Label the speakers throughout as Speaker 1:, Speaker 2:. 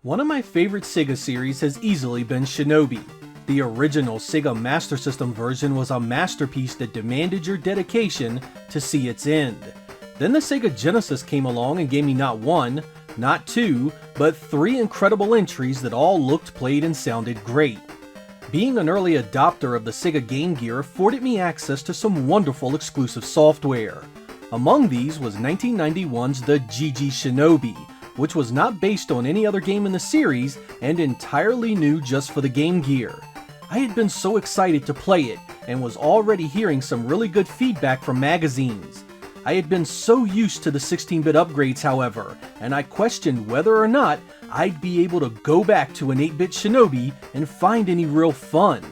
Speaker 1: One of my favorite Sega series has easily been Shinobi. The original Sega Master System version was a masterpiece that demanded your dedication to see its end. Then the Sega Genesis came along and gave me not one, not two, but three incredible entries that all looked, played, and sounded great. Being an early adopter of the Sega Game Gear afforded me access to some wonderful exclusive software. Among these was 1991's the GG Shinobi, which was not based on any other game in the series and entirely new just for the Game Gear. I had been so excited to play it and was already hearing some really good feedback from magazines. I had been so used to the 16-bit upgrades, however, and I questioned whether or not I'd be able to go back to an 8-bit Shinobi and find any real fun.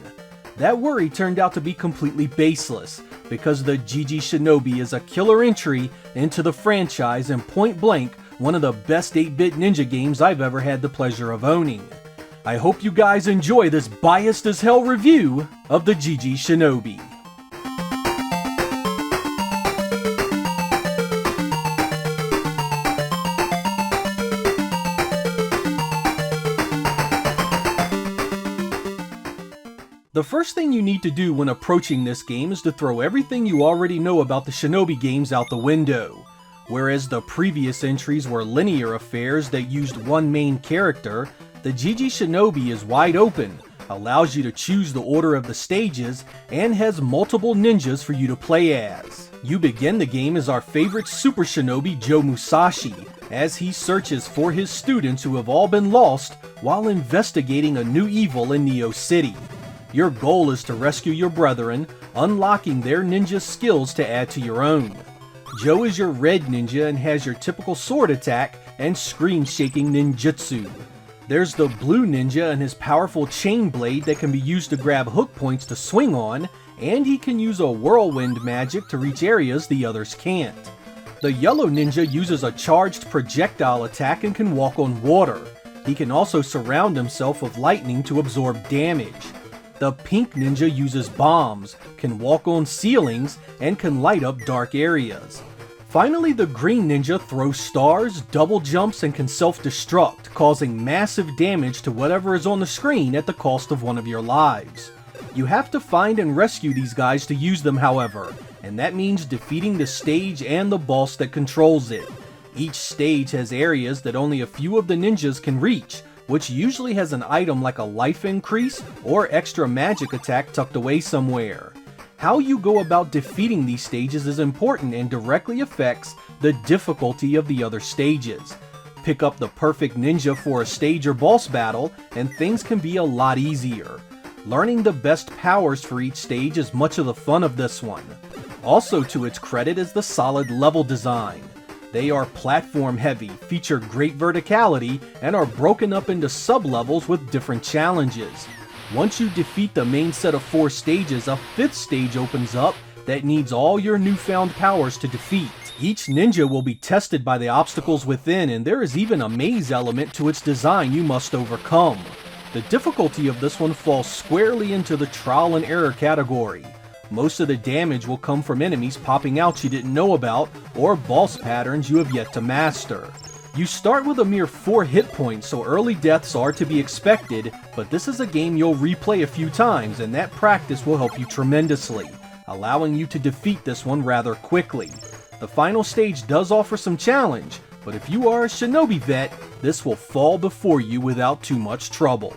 Speaker 1: That worry turned out to be completely baseless, because the GG Shinobi is a killer entry into the franchise and point blank one of the best 8-bit ninja games I've ever had the pleasure of owning. I hope you guys enjoy this biased as hell review of the GG Shinobi. The first thing you need to do when approaching this game is to throw everything you already know about the Shinobi games out the window. Whereas the previous entries were linear affairs that used one main character, the GG Shinobi is wide open, allows you to choose the order of the stages, and has multiple ninjas for you to play as. You begin the game as our favorite Super Shinobi Joe Musashi, as he searches for his students who have all been lost while investigating a new evil in Neo City. Your goal is to rescue your brethren, unlocking their ninja skills to add to your own. Joe is your red ninja and has your typical sword attack and screen-shaking ninjutsu. There's the blue ninja and his powerful chain blade that can be used to grab hook points to swing on, and he can use a whirlwind magic to reach areas the others can't. The yellow ninja uses a charged projectile attack and can walk on water. He can also surround himself with lightning to absorb damage. The pink ninja uses bombs, can walk on ceilings, and can light up dark areas. Finally, the green ninja throws stars, double jumps, and can self-destruct, causing massive damage to whatever is on the screen at the cost of one of your lives. You have to find and rescue these guys to use them, however, and that means defeating the stage and the boss that controls it. Each stage has areas that only a few of the ninjas can reach, which usually has an item like a life increase or extra magic attack tucked away somewhere. How you go about defeating these stages is important and directly affects the difficulty of the other stages. Pick up the perfect ninja for a stage or boss battle and things can be a lot easier. Learning the best powers for each stage is much of the fun of this one. Also to its credit is the solid level design. They are platform heavy, feature great verticality, and are broken up into sub-levels with different challenges. Once you defeat the main set of 4 stages, a 5th stage opens up that needs all your newfound powers to defeat. Each ninja will be tested by the obstacles within, and there is even a maze element to its design you must overcome. The difficulty of this one falls squarely into the trial and error category. Most of the damage will come from enemies popping out you didn't know about, or boss patterns you have yet to master. You start with a mere 4 hit points, so early deaths are to be expected, but this is a game you'll replay a few times, and that practice will help you tremendously, allowing you to defeat this one rather quickly. The final stage does offer some challenge, but if you are a Shinobi vet, this will fall before you without too much trouble.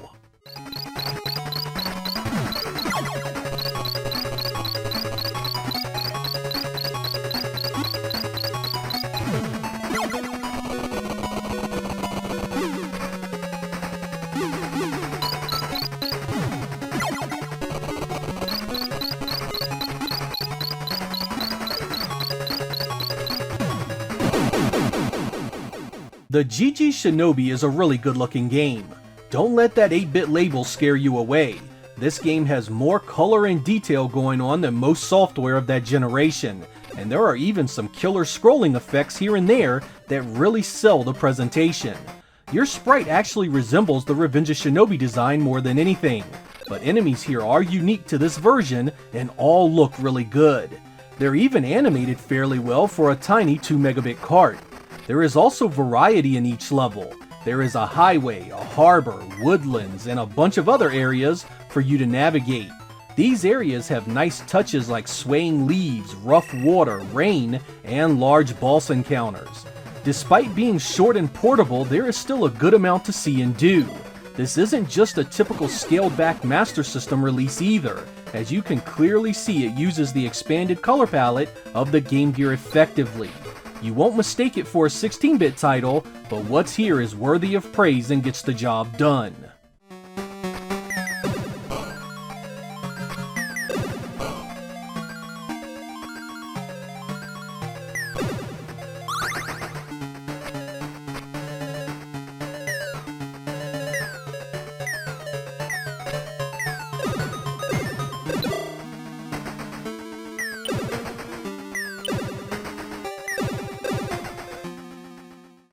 Speaker 1: The GG Shinobi is a really good looking game. Don't let that 8-bit label scare you away. This game has more color and detail going on than most software of that generation, and there are even some killer scrolling effects here and there that really sell the presentation. Your sprite actually resembles the Revenge of Shinobi design more than anything, but enemies here are unique to this version and all look really good. They're even animated fairly well for a tiny 2 megabit cart. There is also variety in each level. There is a highway, a harbor, woodlands, and a bunch of other areas for you to navigate. These areas have nice touches like swaying leaves, rough water, rain, and large boss encounters. Despite being short and portable, there is still a good amount to see and do. This isn't just a typical scaled-back Master System release either, as you can clearly see it uses the expanded color palette of the Game Gear effectively. You won't mistake it for a 16-bit title, but what's here is worthy of praise and gets the job done.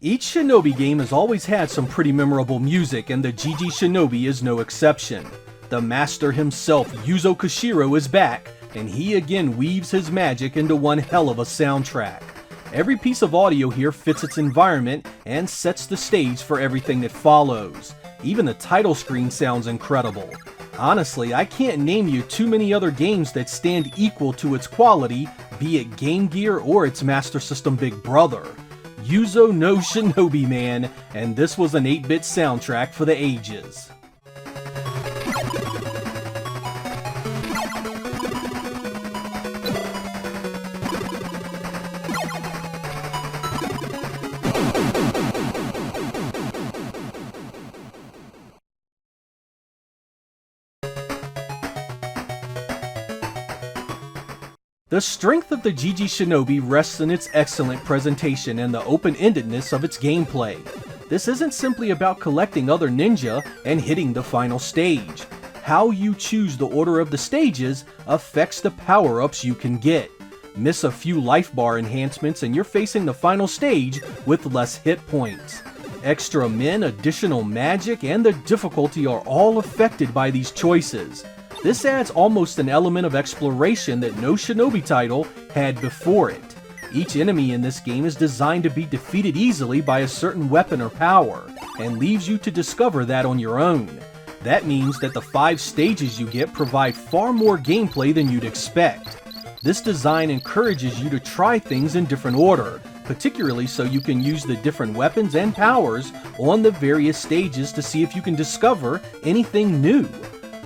Speaker 1: Each Shinobi game has always had some pretty memorable music, and the GG Shinobi is no exception. The master himself, Yuzo Koshiro, is back, and he again weaves his magic into one hell of a soundtrack. Every piece of audio here fits its environment and sets the stage for everything that follows. Even the title screen sounds incredible. Honestly, I can't name you too many other games that stand equal to its quality, be it Game Gear or its Master System big brother. Yuzo no Shinobi, man, and this was an 8-bit soundtrack for the ages. The strength of the GG Shinobi rests in its excellent presentation and the open-endedness of its gameplay. This isn't simply about collecting other ninja and hitting the final stage. How you choose the order of the stages affects the power-ups you can get. Miss a few life bar enhancements and you're facing the final stage with less hit points. Extra men, additional magic, and the difficulty are all affected by these choices. This adds almost an element of exploration that no Shinobi title had before it. Each enemy in this game is designed to be defeated easily by a certain weapon or power, and leaves you to discover that on your own. That means that the 5 stages you get provide far more gameplay than you'd expect. This design encourages you to try things in different order, particularly so you can use the different weapons and powers on the various stages to see if you can discover anything new.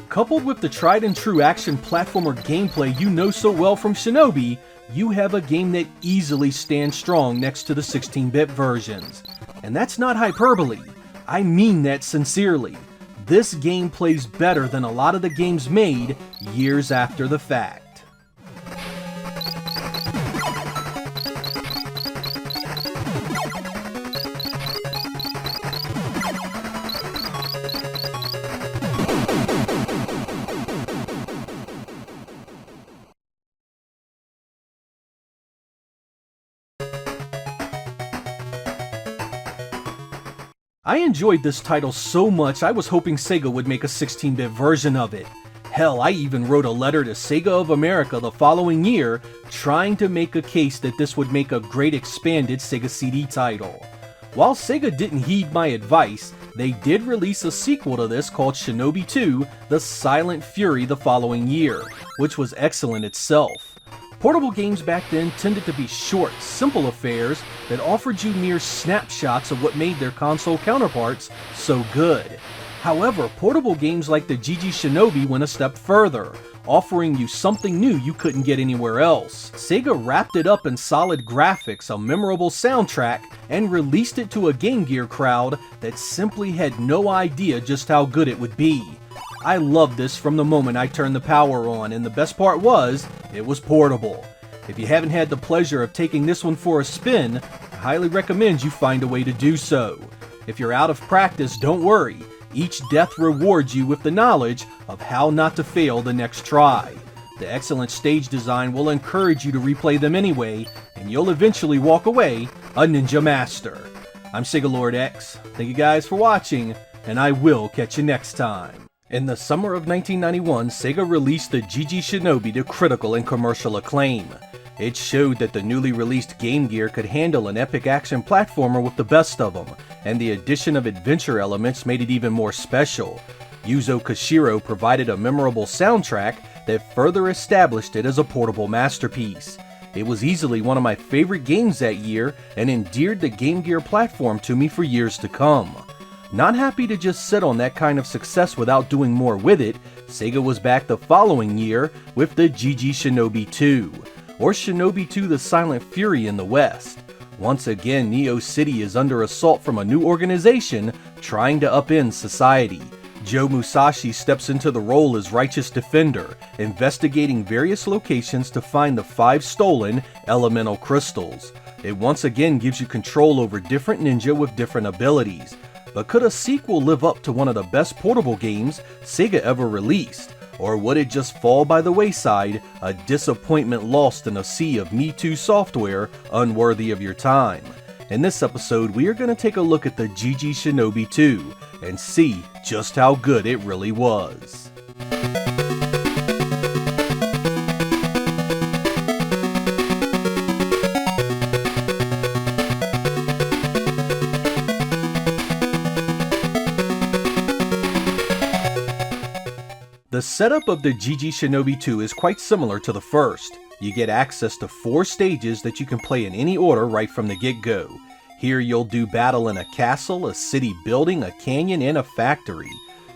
Speaker 1: Coupled with the tried and true action platformer gameplay you know so well from Shinobi, you have a game that easily stands strong next to the 16-bit versions. And that's not hyperbole. I mean that sincerely. This game plays better than a lot of the games made years after the fact. I enjoyed this title so much I was hoping Sega would make a 16-bit version of it. Hell, I even wrote a letter to Sega of America the following year trying to make a case that this would make a great expanded Sega CD title. While Sega didn't heed my advice, they did release a sequel to this called Shinobi II: The Silent Fury the following year, which was excellent itself. Portable games back then tended to be short, simple affairs that offered you mere snapshots of what made their console counterparts so good. However, portable games like the GG Shinobi went a step further, offering you something new you couldn't get anywhere else. Sega wrapped it up in solid graphics, a memorable soundtrack, and released it to a Game Gear crowd that simply had no idea just how good it would be. I loved this from the moment I turned the power on, and the best part was, it was portable. If you haven't had the pleasure of taking this one for a spin, I highly recommend you find a way to do so. If you're out of practice, don't worry. Each death rewards you with the knowledge of how not to fail the next try. The excellent stage design will encourage you to replay them anyway, and you'll eventually walk away a Ninja Master. I'm Sega Lord X. Thank you guys for watching, and I will catch you next time. In the summer of 1991, Sega released the GG Shinobi to critical and commercial acclaim. It showed that the newly released Game Gear could handle an epic action platformer with the best of them, and the addition of adventure elements made it even more special. Yuzo Koshiro provided a memorable soundtrack that further established it as a portable masterpiece. It was easily one of my favorite games that year and endeared the Game Gear platform to me for years to come. Not happy to just sit on that kind of success without doing more with it, Sega was back the following year with the GG Shinobi II, or Shinobi II the Silent Fury in the West. Once again, Neo City is under assault from a new organization trying to upend society. Joe Musashi steps into the role as righteous defender, investigating various locations to find the 5 stolen elemental crystals. It once again gives you control over different ninja with different abilities. But could a sequel live up to one of the best portable games Sega ever released? Or would it just fall by the wayside, a disappointment lost in a sea of Me Too software unworthy of your time? In this episode, we are going to take a look at the GG Shinobi II and see just how good it really was. The setup of the GG Shinobi II is quite similar to the first. You get access to 4 stages that you can play in any order right from the get-go. Here you'll do battle in a castle, a city building, a canyon, and a factory.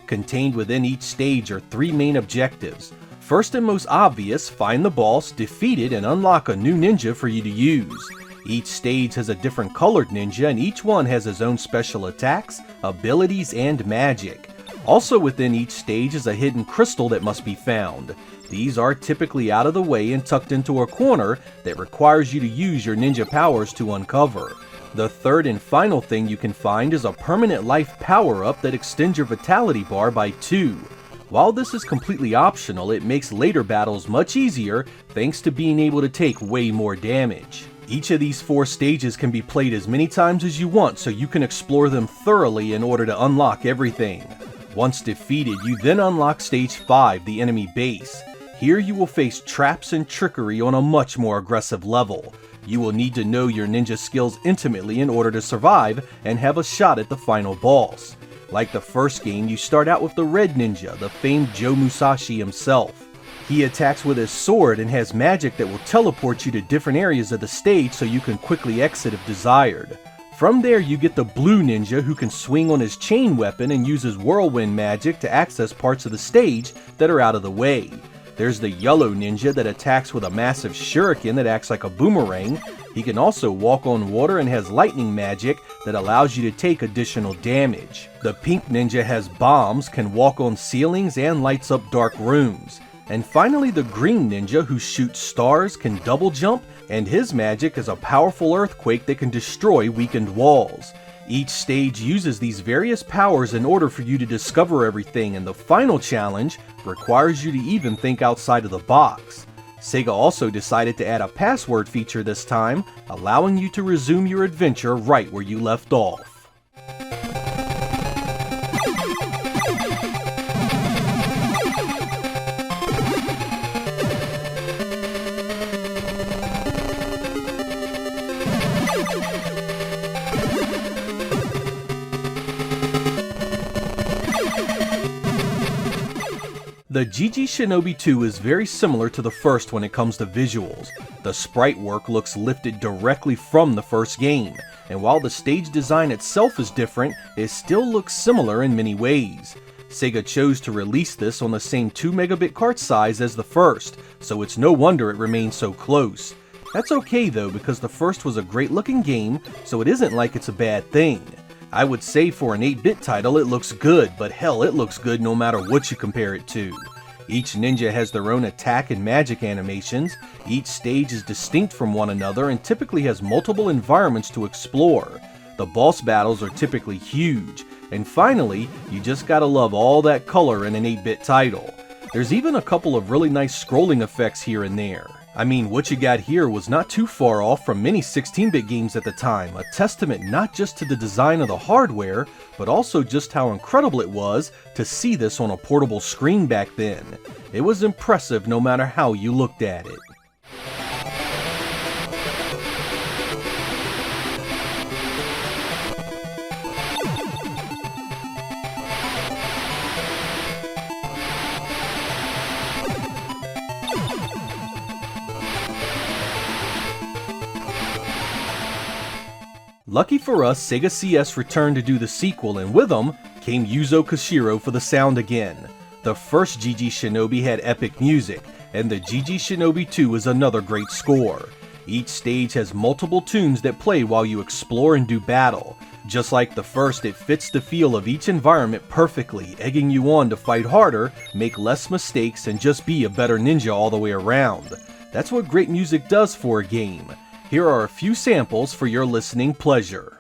Speaker 1: Contained within each stage are 3 main objectives. First and most obvious, find the boss, defeat it, and unlock a new ninja for you to use. Each stage has a different colored ninja, and each one has his own special attacks, abilities, and magic. Also within each stage is a hidden crystal that must be found. These are typically out of the way and tucked into a corner that requires you to use your ninja powers to uncover. The third and final thing you can find is a permanent life power-up that extends your vitality bar by 2. While this is completely optional, it makes later battles much easier thanks to being able to take way more damage. Each of these 4 stages can be played as many times as you want, so you can explore them thoroughly in order to unlock everything. Once defeated, you then unlock Stage 5, the enemy base. Here you will face traps and trickery on a much more aggressive level. You will need to know your ninja skills intimately in order to survive and have a shot at the final boss. Like the first game, you start out with the Red Ninja, the famed Joe Musashi himself. He attacks with his sword and has magic that will teleport you to different areas of the stage so you can quickly exit if desired. From there you get the Blue Ninja, who can swing on his chain weapon and uses whirlwind magic to access parts of the stage that are out of the way. There's the Yellow Ninja that attacks with a massive shuriken that acts like a boomerang. He can also walk on water and has lightning magic that allows you to take additional damage. The Pink Ninja has bombs, can walk on ceilings, and lights up dark rooms. And finally the Green Ninja, who shoots stars, can double jump, and his magic is a powerful earthquake that can destroy weakened walls. Each stage uses these various powers in order for you to discover everything, and the final challenge requires you to even think outside of the box. Sega also decided to add a password feature this time, allowing you to resume your adventure right where you left off. The GG Shinobi II is very similar to the first when it comes to visuals. The sprite work looks lifted directly from the first game, and while the stage design itself is different, it still looks similar in many ways. Sega chose to release this on the same 2 megabit cart size as the first, so it's no wonder it remains so close. That's okay though, because the first was a great looking game, so it isn't like it's a bad thing. I would say for an 8-bit title it looks good, but hell, it looks good no matter what you compare it to. Each ninja has their own attack and magic animations, each stage is distinct from one another and typically has multiple environments to explore. The boss battles are typically huge, and finally, you just gotta love all that color in an 8-bit title. There's even a couple of really nice scrolling effects here and there. I mean, what you got here was not too far off from many 16-bit games at the time, a testament not just to the design of the hardware, but also just how incredible it was to see this on a portable screen back then. It was impressive no matter how you looked at it. Lucky for us, Sega CS returned to do the sequel, and with them came Yuzo Koshiro for the sound again. The first GG Shinobi had epic music, and the GG Shinobi II is another great score. Each stage has multiple tunes that play while you explore and do battle. Just like the first, it fits the feel of each environment perfectly, egging you on to fight harder, make less mistakes, and just be a better ninja all the way around. That's what great music does for a game. Here are a few samples for your listening pleasure.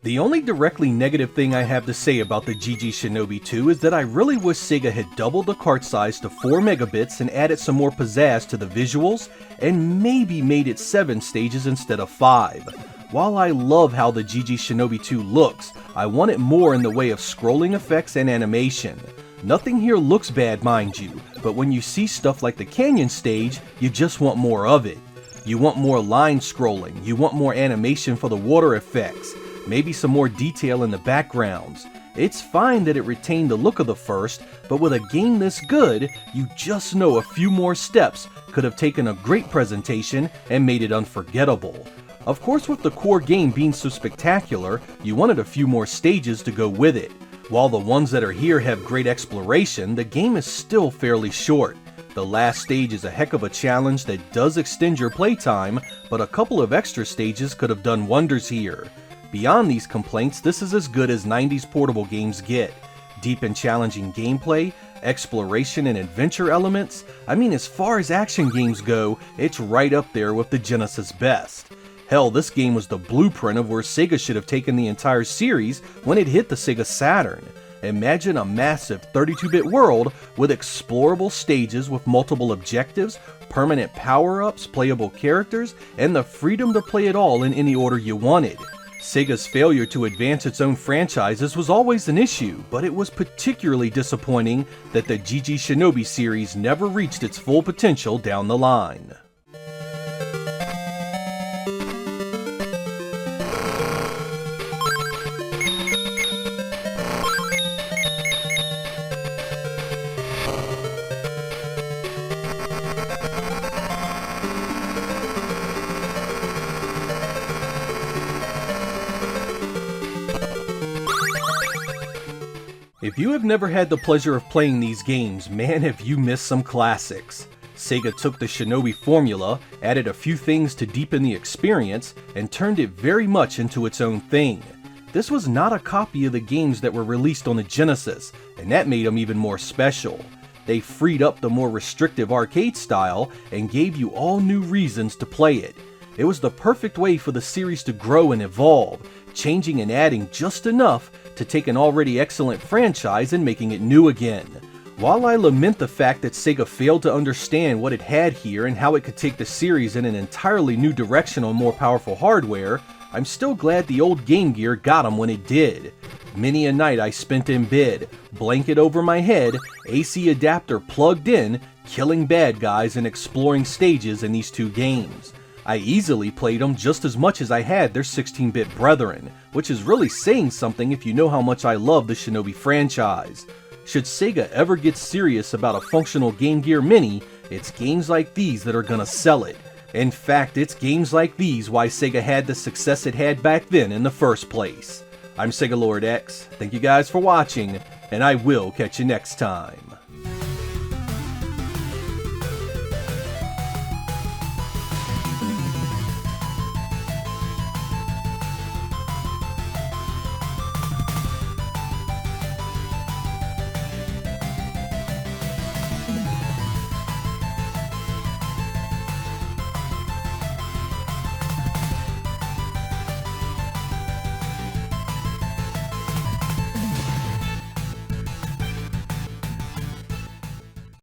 Speaker 1: The only directly negative thing I have to say about the GG Shinobi II is that I really wish Sega had doubled the cart size to 4 megabits and added some more pizzazz to the visuals, and maybe made it 7 stages instead of 5. While I love how the GG Shinobi II looks, I want it more in the way of scrolling effects and animation. Nothing here looks bad, mind you, but when you see stuff like the canyon stage, you just want more of it. You want more line scrolling, you want more animation for the water effects, maybe some more detail in the backgrounds. It's fine that it retained the look of the first, but with a game this good, you just know a few more steps could have taken a great presentation and made it unforgettable. Of course, with the core game being so spectacular, you wanted a few more stages to go with it. While the ones that are here have great exploration, the game is still fairly short. The last stage is a heck of a challenge that does extend your playtime, but a couple of extra stages could have done wonders here. Beyond these complaints, this is as good as 90s portable games get. Deep and challenging gameplay, exploration and adventure elements. I mean, as far as action games go, it's right up there with the Genesis best. Hell, this game was the blueprint of where Sega should have taken the entire series when it hit the Sega Saturn. Imagine a massive 32-bit world with explorable stages with multiple objectives, permanent power-ups, playable characters, and the freedom to play it all in any order you wanted. Sega's failure to advance its own franchises was always an issue, but it was particularly disappointing that the GG Shinobi series never reached its full potential down the line. If you have never had the pleasure of playing these games, man, have you missed some classics. Sega took the Shinobi formula, added a few things to deepen the experience, and turned it very much into its own thing. This was not a copy of the games that were released on the Genesis, and that made them even more special. They freed up the more restrictive arcade style and gave you all new reasons to play it. It was the perfect way for the series to grow and evolve, changing and adding just enough to take an already excellent franchise and making it new again. While I lament the fact that Sega failed to understand what it had here and how it could take the series in an entirely new direction on more powerful hardware, I'm still glad the old Game Gear got them when it did. Many a night I spent in bed, blanket over my head, AC adapter plugged in, killing bad guys and exploring stages in these two games. I easily played them just as much as I had their 16-bit brethren, which is really saying something if you know how much I love the Shinobi franchise. Should Sega ever get serious about a functional Game Gear Mini, it's games like these that are gonna sell it. In fact, it's games like these why Sega had the success it had back then in the first place. I'm Sega Lord X, thank you guys for watching, and I will catch you next time.